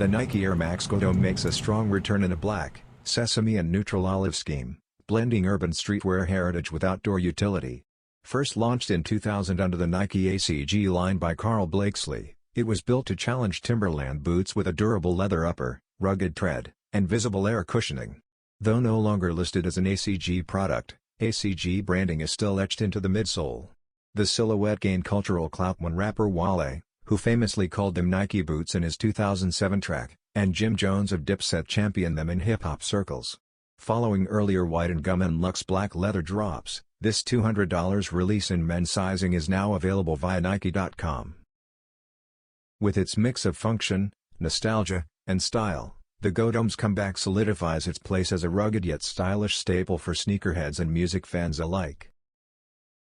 The Nike Air Max Goadome makes a strong return in a black, Sesame and Neutral Olive scheme, blending urban streetwear heritage with outdoor utility. First launched in 2000 under the Nike ACG line by Carl Blakeslee, it was built to challenge Timberland boots with a durable leather upper, rugged tread, and visible air cushioning. Though no longer listed as an ACG product, ACG branding is still etched into the midsole. The silhouette gained cultural clout when rapper Wale, who famously called them Nike boots in his 2007 track, and Jim Jones of Dipset championed them in hip-hop circles. Following earlier white and gum and luxe black leather drops, this $200 release in men's sizing is now available via Nike.com. With its mix of function, nostalgia, and style, the Goadome's comeback solidifies its place as a rugged yet stylish staple for sneakerheads and music fans alike.